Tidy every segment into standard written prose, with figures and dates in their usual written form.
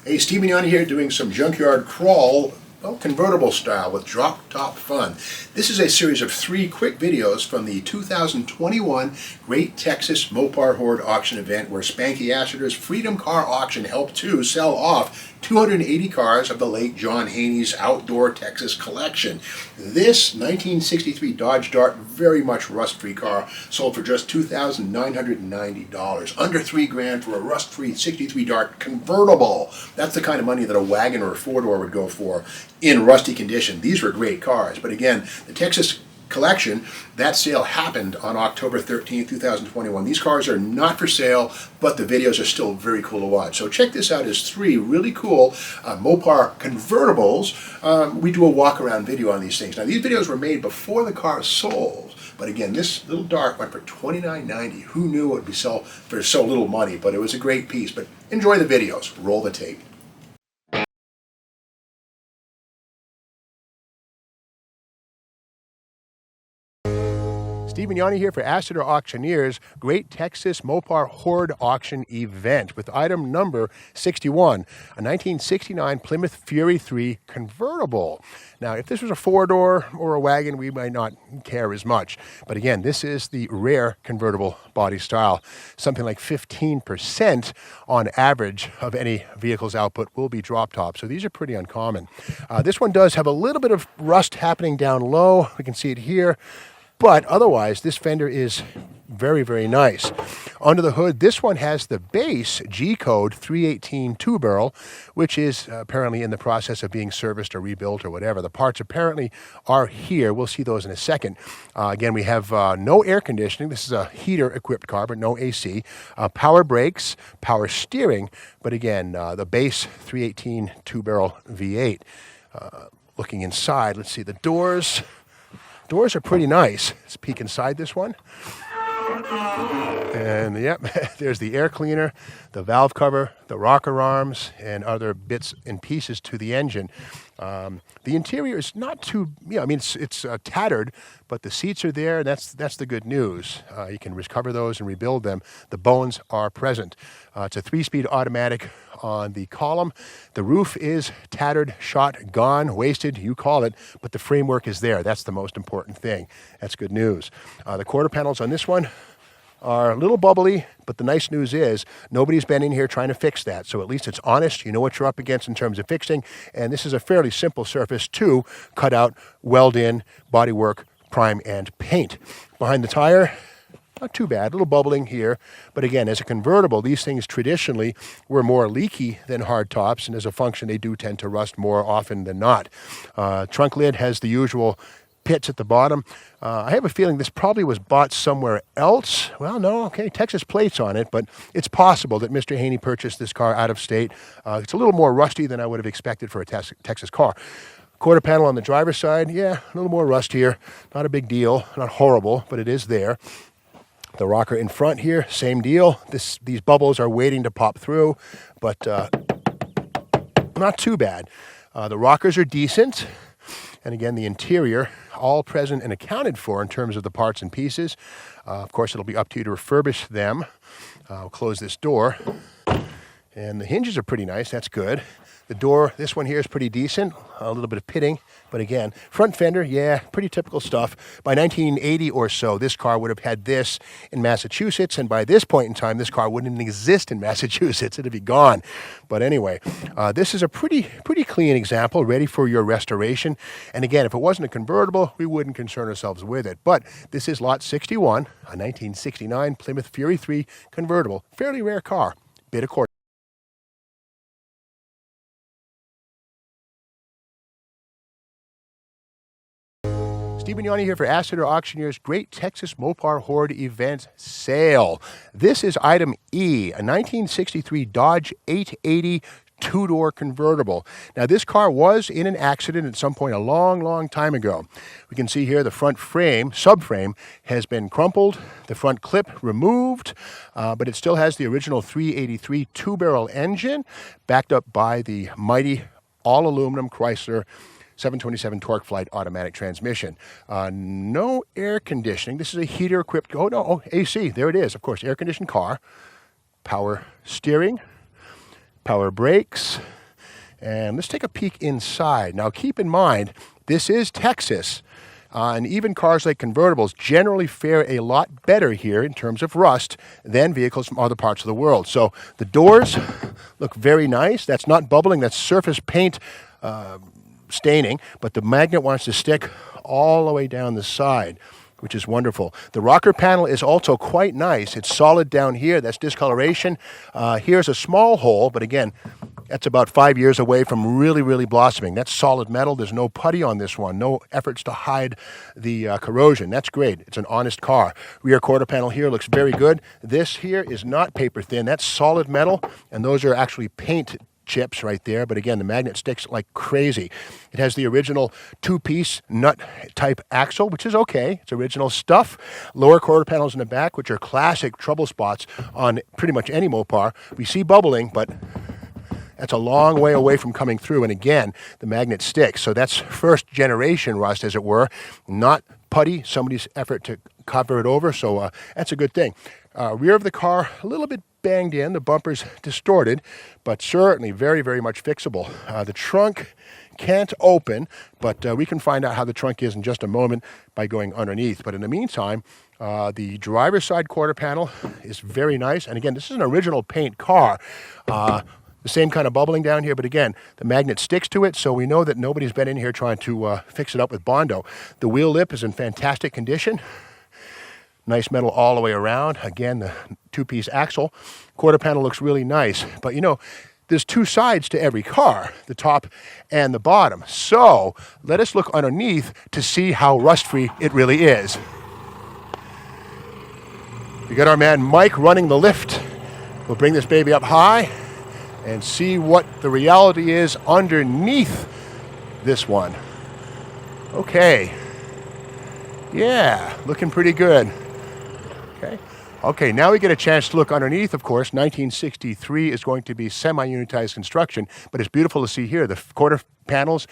Hey, Steve Mignani here doing some junkyard crawl, well, convertible style with drop top fun. This is a series of 3 quick videos from the 2021 Great Texas Mopar Hoard auction event where Spanky Assiter's Freedom Car Auction helped to sell off 280 cars of the late John Haney's outdoor Texas collection. This 1963 Dodge Dart, very much rust-free car, sold for just $2,990. Under $3 grand for a rust-free 63 Dart convertible. That's the kind of money that a wagon or a four-door would go for in rusty condition. These were great cars, but again, the Texas collection, that sale happened on October 13, 2021. These cars are not for sale, but the videos are still very cool to watch. So check this out as 3 really cool Mopar convertibles. We do a walk-around video on these things. Now, these videos were made before the car sold, but again, this little Dart went for $29.90. Who knew it would be sell for so little money, but it was a great piece. But enjoy the videos. Roll the tape. Steve Mignani here for Assiter Auctioneers Great Texas Mopar Hoard Auction Event with item number 61, a 1969 Plymouth Fury 3 convertible. Now, if this was a 4-door or a wagon, we might not care as much. But again, this is the rare convertible body style. Something like 15% on average of any vehicle's output will be drop top. So these are pretty uncommon. This one does have a little bit of rust happening down low. We can see it here. But otherwise, this fender is very, very nice. Under the hood, this one has the base G-code 318 two-barrel, which is apparently in the process of being serviced or rebuilt or whatever. The parts apparently are here. We'll see those in a second. Again, we have no air conditioning. This is a heater-equipped car, but no AC. Power brakes, power steering, but again, the base 318 two-barrel V8. Looking inside, let's see the doors. Doors are pretty nice. Let's peek inside this one. And yep, there's the air cleaner, the valve cover, the rocker arms, and other bits and pieces to the engine. The interior is not too, it's tattered, but the seats are there, and that's the good news. You can recover those and rebuild them. The bones are present. It's a 3-speed automatic on the column. The roof is tattered, shot, gone, wasted, you call it, but the framework is there. That's the most important thing. That's good news. The quarter panels on this one are a little bubbly, but the nice news is nobody's been in here trying to fix that. So at least it's honest. You know what you're up against in terms of fixing. And this is a fairly simple surface to cut out, weld in, bodywork, prime, and paint. Behind the tire, not too bad, a little bubbling here. But again, as a convertible, these things traditionally were more leaky than hard tops. And as a function, they do tend to rust more often than not. Trunk lid has the usual pits at the bottom. I have a feeling this probably was bought somewhere else. Well, no, okay, Texas plates on it, but it's possible that Mr. Haney purchased this car out of state. It's a little more rusty than I would have expected for a Texas car. Quarter panel on the driver's side, yeah, a little more rust here. Not a big deal, not horrible, but it is there. The rocker in front here, same deal. These bubbles are waiting to pop through, but not too bad. The rockers are decent. And again, the interior, all present and accounted for in terms of the parts and pieces. Of course, it'll be up to you to refurbish them. I'll close this door. And the hinges are pretty nice. That's good. The door, this one here is pretty decent. A little bit of pitting. But again, front fender, yeah, pretty typical stuff. By 1980 or so, this car would have had this in Massachusetts. And by this point in time, this car wouldn't even exist in Massachusetts. It'd be gone. But anyway, this is a pretty clean example, ready for your restoration. And again, if it wasn't a convertible, we wouldn't concern ourselves with it. But this is lot 61, a 1969 Plymouth Fury 3 convertible. Fairly rare car. Bid accordingly. Steve Mignani here for Assiter Auctioneers Great Texas Mopar Hoard Event Sale. This is item E, a 1963 Dodge 880 two-door convertible. Now, this car was in an accident at some point a long time ago. We can see here the front frame, subframe, has been crumpled, the front clip removed, but it still has the original 383 two-barrel engine backed up by the mighty all-aluminum Chrysler 727 torque flight automatic transmission. No air conditioning. This is a heater equipped, AC. There it is, of course, air conditioned car. Power steering, power brakes, And let's take a peek inside. Now keep in mind, this is Texas. And even cars like convertibles generally fare a lot better here in terms of rust than vehicles from other parts of the world. So the doors look very nice. That's not bubbling, that's surface paint staining, but the magnet wants to stick all the way down the side, which is wonderful. The rocker panel is also quite nice. It's solid down here. That's discoloration. Here's a small hole, but again, that's about 5 years away from really, really blossoming. That's solid metal. There's no putty on this one. No efforts to hide the corrosion. That's great. It's an honest car. Rear quarter panel here looks very good. This here is not paper thin. That's solid metal, and those are actually paint chips right there, but again, the magnet sticks like crazy. It has the original two-piece nut type axle, which is okay. It's original stuff. Lower quarter panels in the back, which are classic trouble spots on pretty much any Mopar. We see bubbling, but that's a long way away from coming through, and again, the magnet sticks. So that's first generation rust, as it were, not putty, somebody's effort to cover it over, so that's a good thing. Rear of the car, a little bit banged in, the bumper's distorted, but certainly very, very much fixable. The trunk can't open, but we can find out how the trunk is in just a moment by going underneath. But in the meantime, the driver's side quarter panel is very nice, and again, this is an original paint car. The same kind of bubbling down here, but again, the magnet sticks to it, so we know that nobody's been in here trying to fix it up with Bondo. The wheel lip is in fantastic condition. Nice metal all the way around. Again, the two-piece axle. Quarter panel looks really nice, but you know, there's two sides to every car, the top and the bottom. So let us look underneath to see how rust-free it really is. We got our man Mike running the lift. We'll bring this baby up high and see what the reality is underneath this one. Okay. Yeah, looking pretty good. Okay, now we get a chance to look underneath, of course. 1963 is going to be semi-unitized construction, but it's beautiful to see here. The quarter panels,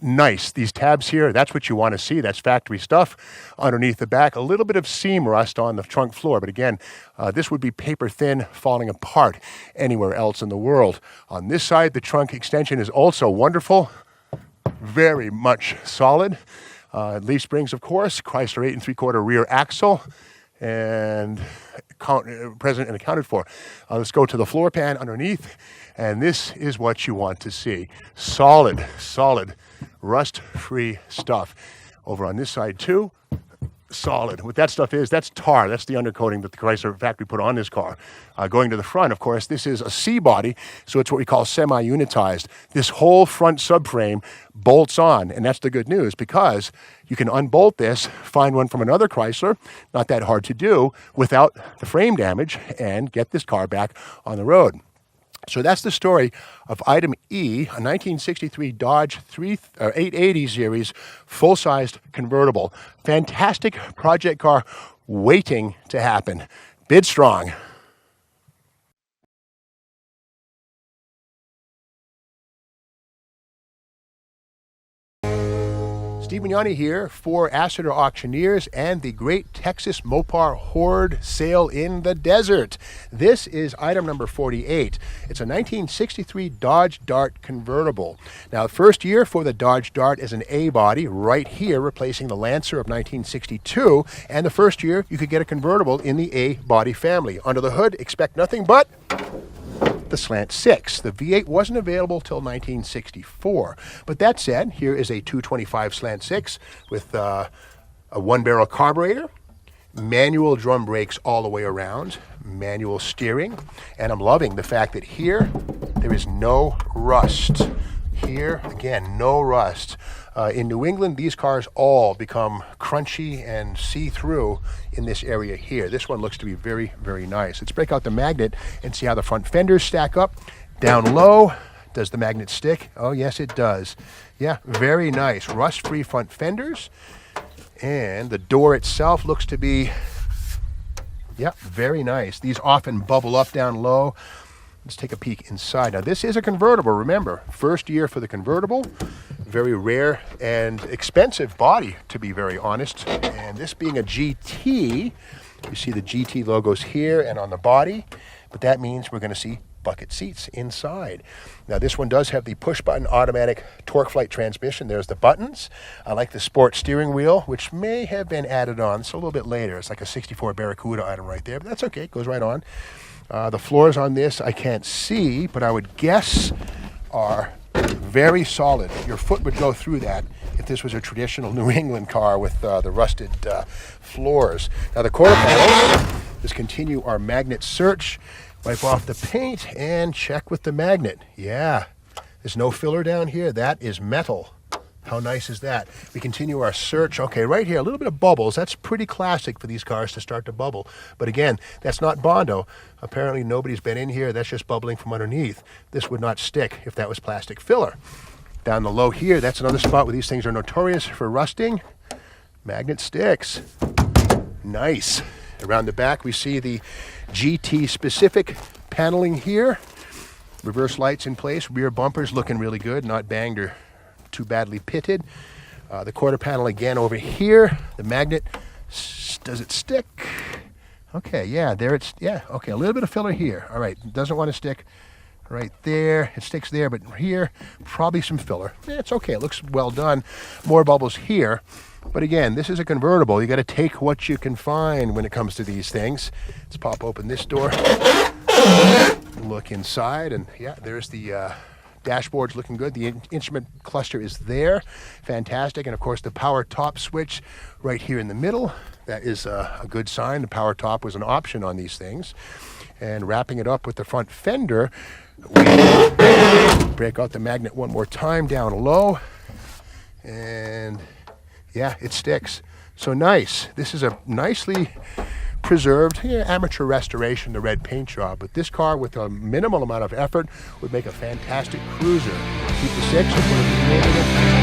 nice. These tabs here, that's what you want to see. That's factory stuff. Underneath the back, a little bit of seam rust on the trunk floor, but again, this would be paper thin, falling apart anywhere else in the world. On this side, the trunk extension is also wonderful, very much solid. Leaf springs, of course, Chrysler 8 3/4 rear axle, and present and accounted for. Let's go to the floor pan underneath, and this is what you want to see. Solid, rust-free stuff. Over on this side too, solid. What that stuff is, that's tar. That's the undercoating that the Chrysler factory put on this car. Going to the front, of course, this is a C body, so it's what we call semi-unitized. This whole front subframe bolts on, and that's the good news, because you can unbolt this, find one from another Chrysler, not that hard to do, without the frame damage, and get this car back on the road. So that's the story of item E, a 1963 Dodge 880 series full-sized convertible. Fantastic project car waiting to happen. Bid strong. Steve Mignani here for Assiter Auctioneers and the Great Texas Mopar Hoard Sale in the Desert. This is item number 48. It's a 1963 Dodge Dart convertible. Now, first year for the Dodge Dart is an A body right here, replacing the Lancer of 1962. And the first year you could get a convertible in the A body family. Under the hood, expect nothing but the Slant 6. The V8 wasn't available till 1964. But that said, here is a 225 Slant 6 with a one-barrel carburetor, manual drum brakes all the way around, manual steering, and I'm loving the fact that here there is no rust. Here, again, no rust. In New England, these cars all become crunchy and see-through in this area here. This one looks to be very, very nice. Let's break out the magnet and see how the front fenders stack up. Down low, does the magnet stick? Oh, yes, it does. Yeah, very nice. Rust-free front fenders. And the door itself looks to be, yeah, very nice. These often bubble up down low. Let's take a peek inside. Now, this is a convertible, remember. First year for the convertible. Very rare and expensive body, to be very honest. And this being a GT, you see the GT logos here and on the body, but that means we're going to see bucket seats inside. Now this one does have the push-button automatic torque flight transmission. There's the buttons. I like the sport steering wheel, which may have been added on. It's a little bit later. It's like a 64 Barracuda item right there, but that's okay. It goes right on. The floors on this I can't see, but I would guess are very solid. Your foot would go through that if this was a traditional New England car with the rusted floors. Now the quarter panels, let's continue our magnet search. Wipe off the paint and check with the magnet. Yeah, there's no filler down here. That is metal. How nice is that? We continue our search. Okay, right here, a little bit of bubbles. That's pretty classic for these cars to start to bubble. But again, that's not Bondo. Apparently nobody's been in here. That's just bubbling from underneath. This would not stick if that was plastic filler. Down the low here, that's another spot where these things are notorious for rusting. Magnet sticks. Nice. Around the back, we see the GT specific paneling here. Reverse lights in place. Rear bumpers looking really good, not banged or too badly pitted. The quarter panel again over here. The magnet, does it stick? Okay, yeah, there it's, yeah, okay, a little bit of filler here. All right, doesn't want to stick right there. It sticks there, but here, probably some filler. Yeah, it's okay, it looks well done. More bubbles here. But again, this is a convertible. You got to take what you can find when it comes to these things. Let's pop open this door. Look inside, and yeah, there's the dashboard's looking good. The instrument cluster is there. Fantastic. And of course, the power top switch right here in the middle. That is a good sign. The power top was an option on these things. And wrapping it up with the front fender, we break out the magnet one more time down low. And yeah, it sticks. So nice. This is a nicely preserved, amateur restoration, the red paint job. But this car, with a minimal amount of effort, would make a fantastic cruiser. Keep the 6 and put a